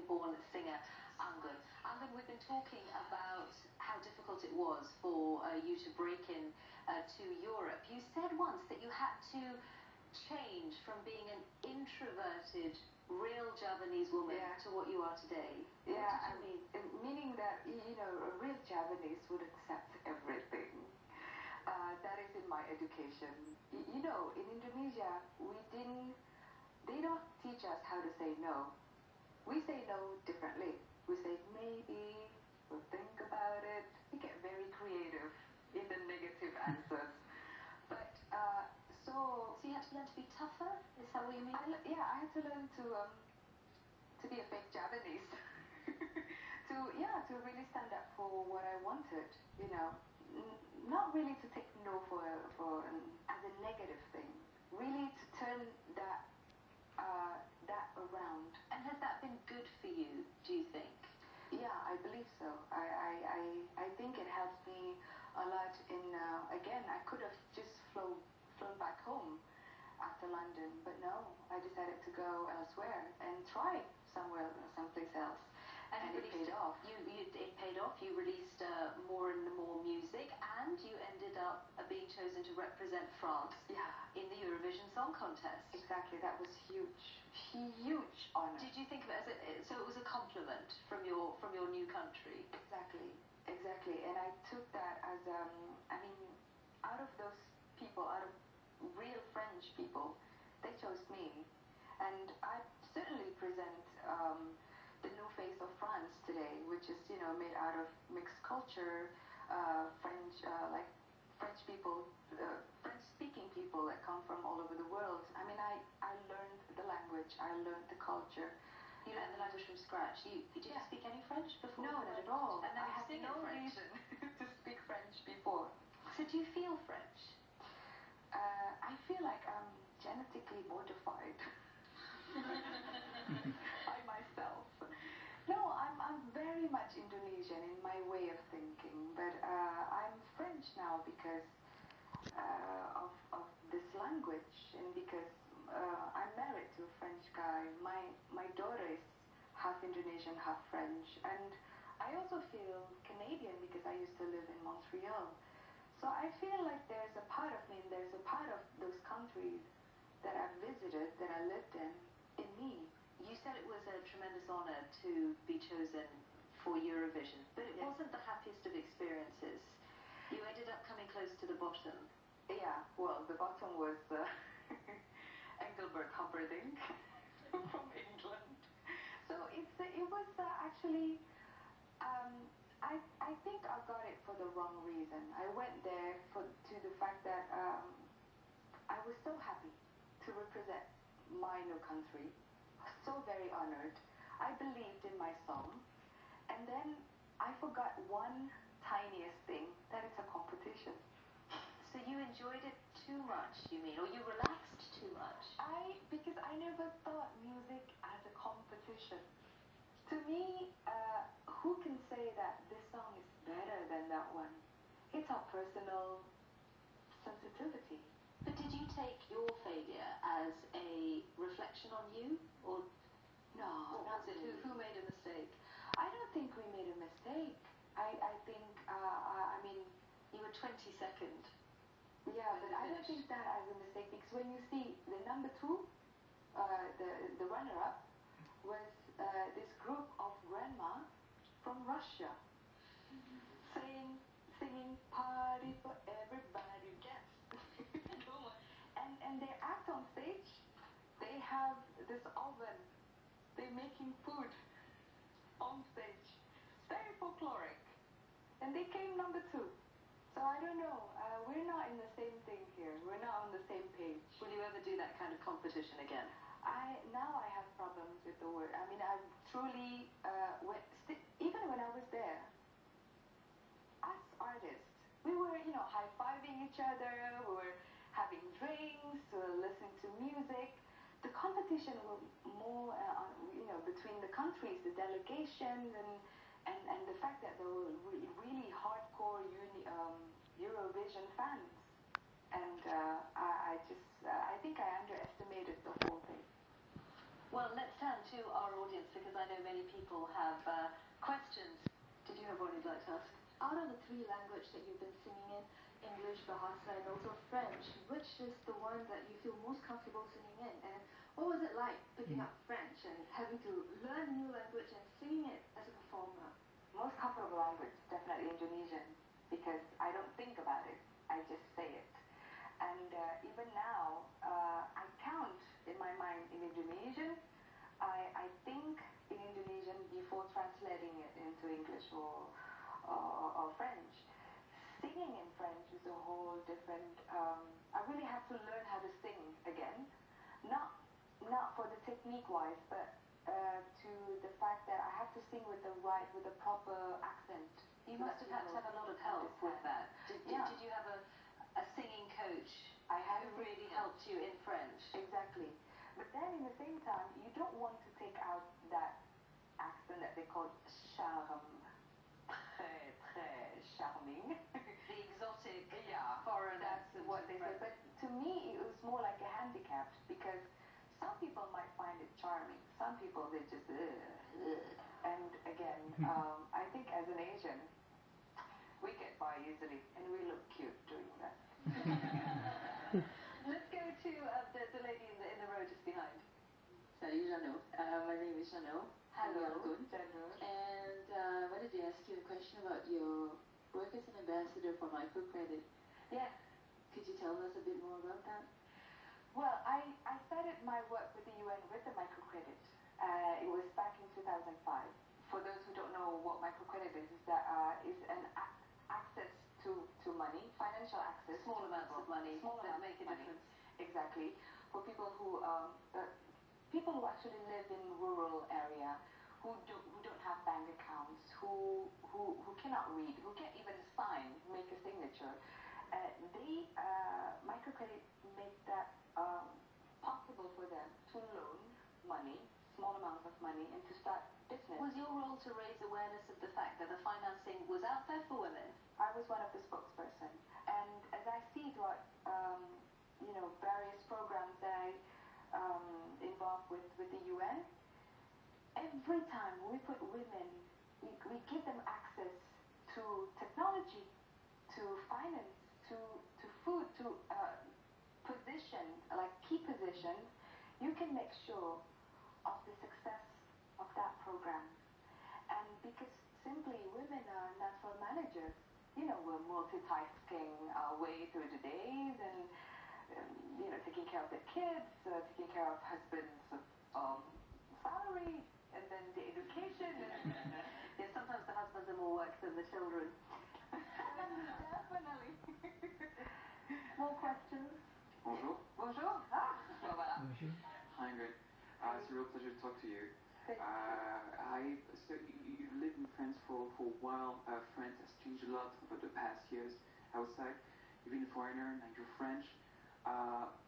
Australian-born singer Anggun. Anggun, we've been talking about how difficult it was for you to break in to Europe. You said once that you had to change from being an introverted, real Javanese woman to what you are today. Yeah, I mean, meaning that, you know, a real Javanese would accept everything. That is in my education. You know, in Indonesia, they don't teach us how to say no. We say no differently. We say maybe, we'll think about it. We get very creative in the negative answers. But, so you had to learn to be tougher? Is that what you mean? I had to learn to be a fake Javanese. to really stand up for what I wanted, you know. Not really to take no as a negative thing. Really to turn that around. And has that been good for you, do you think? Yeah, I believe so. I think it helps me a lot in, again, I could have just flown back home after London, but no, I decided to go elsewhere and try someplace else. And it paid off. It paid off. You released more and more music, and you ended up being chosen to represent France in the Eurovision Song Contest. Exactly. That was huge honor. Did you think of it as so it was a compliment from your new country? Exactly. And I took that as I mean, out of those people, out of real French people, they chose me, and I certainly present the new face of France today, which is, you know, made out of mixed culture, like French people, French-speaking people that come from all over the world. I mean, I learned the language, I learned the culture. You learned the language from scratch. Did you speak any French before? No, not at all. And now I had no reason to speak French before. So do you feel French? I feel like I'm genetically mortified. By myself. No, I'm very much Indonesian in my way of thinking, but I'm French now because of this language, and because I'm married to a French guy. My daughter is half Indonesian, half French, and I also feel Canadian because I used to live in Montreal. So I feel like there's a part of me, and there's a part of those countries that I've visited, that I lived in me. You said it was a tremendous honor to be chosen for Eurovision, but it wasn't the happiest of experiences. You ended up coming close to the bottom. Yeah, well, the bottom was Engelbert Humperdinck from England. So it was actually, I think I got it for the wrong reason. I went there to the fact that I was so happy to represent my new country. So very honored. I believed in my song, and then I forgot one tiniest thing, that it's a competition. So you enjoyed it too much, you mean, or you relaxed too much? Because I never thought music as a competition. To me, who can say that this song is better than that one? It's a personal sensitivity. But did you take your failure as a reflection on you, or no? What was it? Who made a mistake? I don't think we made a mistake. I think, I mean, you were 22nd. Yeah, but I don't think that as a mistake, because when you see the number 2, the runner-up was this group of grandma from Russia, singing "Party for Everybody," yes. And they act on stage. They have this oven. They're making food on stage. Very folkloric. And they came number 2. So I don't know. We're not in the same thing here. We're not on the same page. Will you ever do that kind of competition again? Now I have problems with the word. I mean, I truly, even when I was there, as artists, we were, you know, high-fiving each other. We were having drinks, listening to music. The competition was more, you know, between the countries, the delegations, and the fact that there were really hardcore Eurovision fans. And I think I underestimated the whole thing. Well, let's turn to our audience, because I I know many people have questions. Did you have one you'd like to ask? Out of the three languages that you've been singing in, English, Bahasa, and also French, which is the one that you feel most comfortable singing in? And what was it like picking up French and having to learn a new language and singing it as a performer? Most comfortable language, definitely Indonesian, because I don't think about it, I just say it. And even now, I count in my mind in Indonesian. I think in Indonesian before translating it into English or French. Singing in French is a whole different. I really have to learn how to sing again, not for the technique wise, but to the fact that I have to sing with the proper accent. You must have had to have a lot of help with that. Did you have a singing coach who really helped you in French? Exactly. But then in the same time, you don't want to take out that accent that they call charme. Très, très charming. The exotic foreign accent. That's what they say. But to me, it was more like a handicap because some people might find it charming. Some people, they just, And again, I think as an Asian, we get by easily and we look cute doing that. Let's go to the lady in the row just behind. Salut Jeannot. My name is Jeannot. Hello, Anggun. And I wanted to ask you a question about your work as an ambassador for microcredit. Yeah. Could you tell us a bit more about that? Well, I started my work with the UN with the microcredit. It was back in 2005. For those who don't know what microcredit is an access to money, financial access. Small amounts of money that make a difference. difference. Exactly. For people who actually live in rural area, who don't have bank accounts, who cannot read, who can't even sign, make a signature. Microcredit make that possible for them to loan money, small amounts of money, and to start business. Was your role to raise awareness of the fact that the financing was out there for women? I was one of the spokesperson, and as I see throughout, various programs that I involved with the UN, every time we put women, we give them access to technology, to finance, to food, to position, like key positions, you can make sure of the success of that program. And because simply women are natural managers, we're multitasking our way through the days and, taking care of the kids, taking care of husband's salary, and then the education. Yes, sometimes the husbands are more work than the children. Definitely. More questions? Bonjour. Bonjour. Voilà. Hi, Anggun. It's a real pleasure to talk to you. Thank you. So you've lived in France for a while. France has changed a lot over the past years outside. You've been a foreigner, now you're French.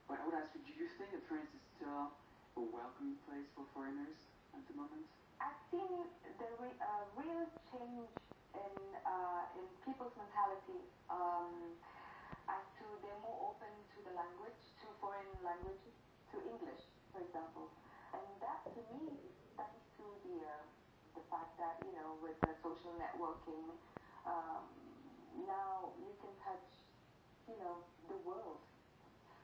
But I would ask you, do you think that France is still a welcoming place for foreigners at the moment? I've seen the real change in people's mentality as to they're more open to the language, to foreign languages, to English, for example. And that, to me, is thanks to the fact that, with the social networking, now you can touch, the world.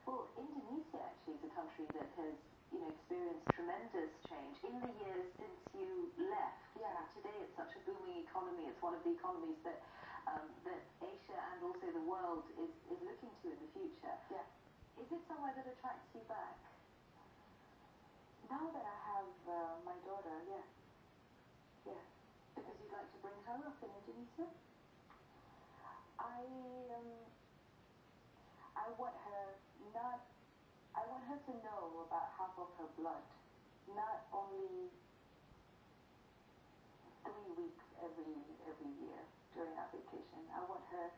Well, Indonesia actually is a country that has, experienced tremendous change in the years since you left. Yeah. Today it's such a booming economy. It's one of the economies that Asia and also the world is looking to in the future. Yeah. Is it somewhere that attracts you back? Now that I have my daughter, yes. Yes. Because you'd like to bring her up in Indonesia? I want her to know about half of her blood, not only 3 weeks every year during our vacation. I want her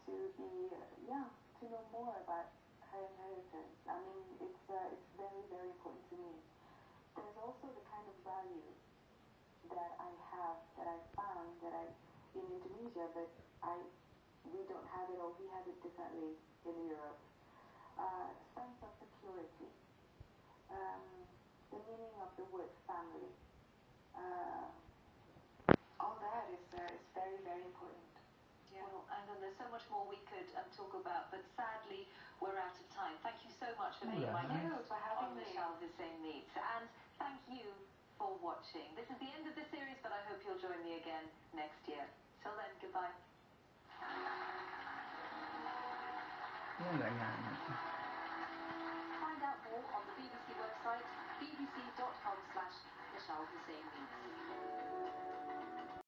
to be, to know more about her inheritance. I mean, it's very, very important to me. There's also the kind of value that I have, that I found, in Indonesia, but we don't have it, or we have it differently in Europe. Sense of security, the meaning of the word family. Anggun. There's so much more we could talk about, but sadly, we're out of time. Thank you so much for being my guest on Mishal Husain Meets. And thank you for watching. This is the end of the series, but I hope you'll join me again next year. Till then, goodbye. Yan, ganyan.